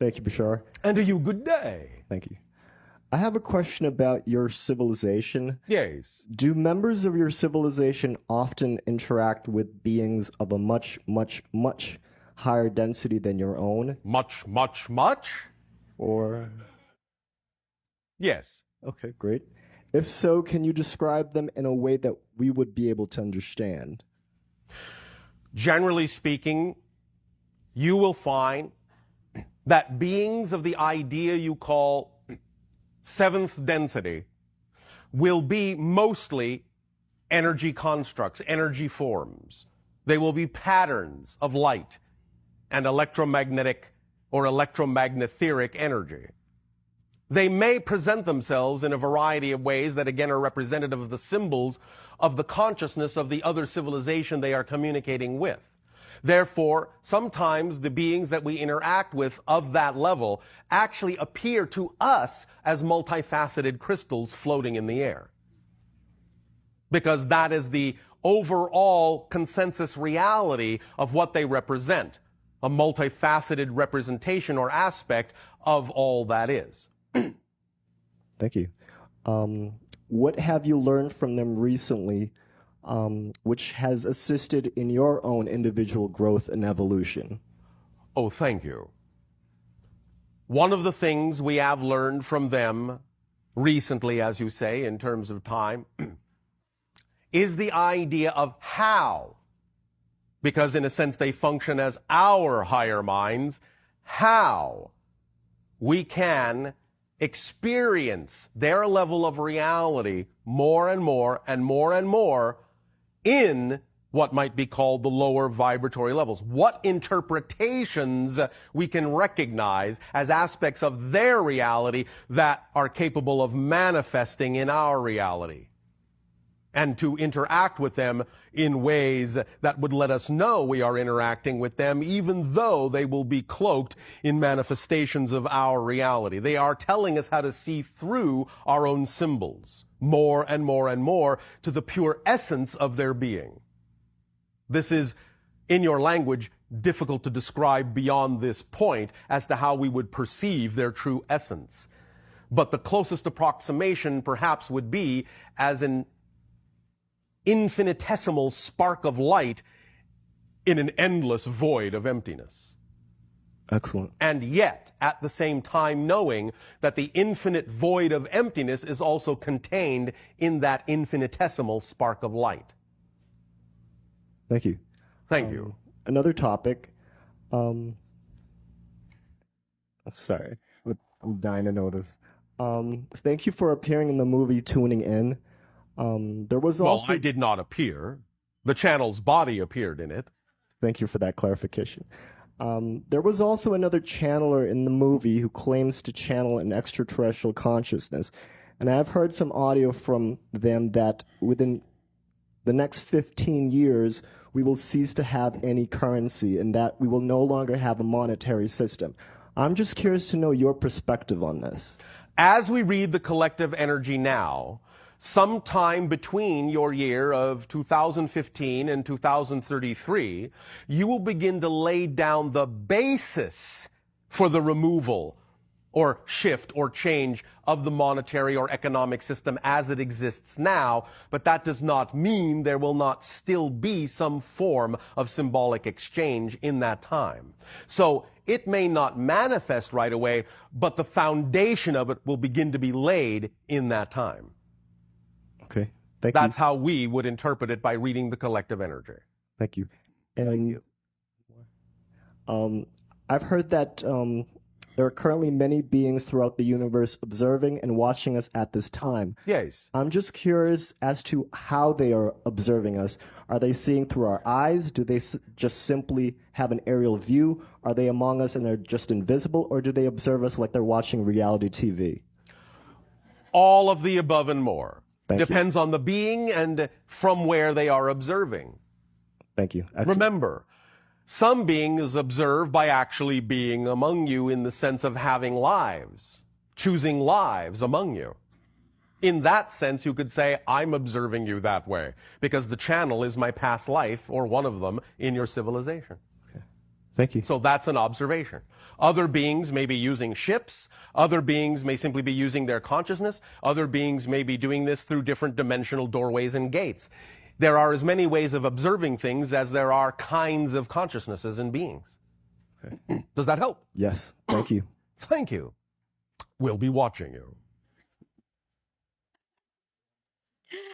Thank you, Bashar. And to you, good day. Thank you. I have a question about your civilization. Yes. Do members of your civilization often interact with beings of a much, much, much higher density than your own? Much, much, much? Or... Yes. Okay, great. If so, can you describe them in a way that we would be able to understand? Generally speaking, you will find that beings of the idea you call seventh density will be mostly energy constructs, energy forms. They will be patterns of light and electromagnetic or electromagnetheric energy. They may present themselves in a variety of ways that again are representative of the symbols of the consciousness of the other civilization they are communicating with. Therefore, sometimes the beings that we interact with of that level actually appear to us as multifaceted crystals floating in the air. Because that is the overall consensus reality of what they represent, a multifaceted representation or aspect of all that is. Thank you. What have you learned from them recently which has assisted in your own individual growth and evolution? Oh, thank you. One of the things we have learned from them recently, as you say, in terms of time, is the idea of how, because in a sense they function as our higher minds, how we can experience their level of reality more and more and more and more in what might be called the lower vibratory levels. What interpretations we can recognize as aspects of their reality that are capable of manifesting in our reality, and to interact with them in ways that would let us know we are interacting with them, even though they will be cloaked in manifestations of our reality. They are telling us how to see through our own symbols more and more and more to the pure essence of their being. This is, in your language, difficult to describe beyond this point as to how we would perceive their true essence. But the closest approximation perhaps would be as an infinitesimal spark of light in an endless void of emptiness. Excellent. And yet, at the same time, knowing that the infinite void of emptiness is also contained in that infinitesimal spark of light. Thank you. Thank you. Another topic. Sorry, I'm dying to know this. Thank you for appearing in the movie Tuning In. There was also... Well, I did not appear. The channel's body appeared in it. Thank you for that clarification. There was also another channeler in the movie who claims to channel an extraterrestrial consciousness. And I've heard some audio from them that within the next 15 years, we will cease to have any currency and that we will no longer have a monetary system. I'm just curious to know your perspective on this. As we read the collective energy now, sometime between your year of 2015 and 2033, you will begin to lay down the basis for the removal or shift or change of the monetary or economic system as it exists now. But that does not mean there will not still be some form of symbolic exchange in that time. So it may not manifest right away, but the foundation of it will begin to be laid in that time. Okay, thank you. That's how we would interpret it by reading the collective energy. Thank you. And I've heard that there are currently many beings throughout the universe observing and watching us at this time. Yes. I'm just curious as to how they are observing us. Are they seeing through our eyes? Do they just simply have an aerial view? Are they among us and they're just invisible? Or do they observe us like they're watching reality TV? All of the above and more. Thank Depends on the being and from where they are observing. Thank you. Excellent. Remember, some beings observe by actually being among you in the sense of having lives, choosing lives among you. In that sense, you could say, I'm observing you that way, because the channel is my past life, or one of them, in your civilization. Okay. Thank you. So that's an observation. Other beings may be using ships. Other beings may simply be using their consciousness. Other beings may be doing this through different dimensional doorways and gates. There are as many ways of observing things as there are kinds of consciousnesses and beings. Okay. Does that help? Yes. Thank you. Thank you. We'll be watching you.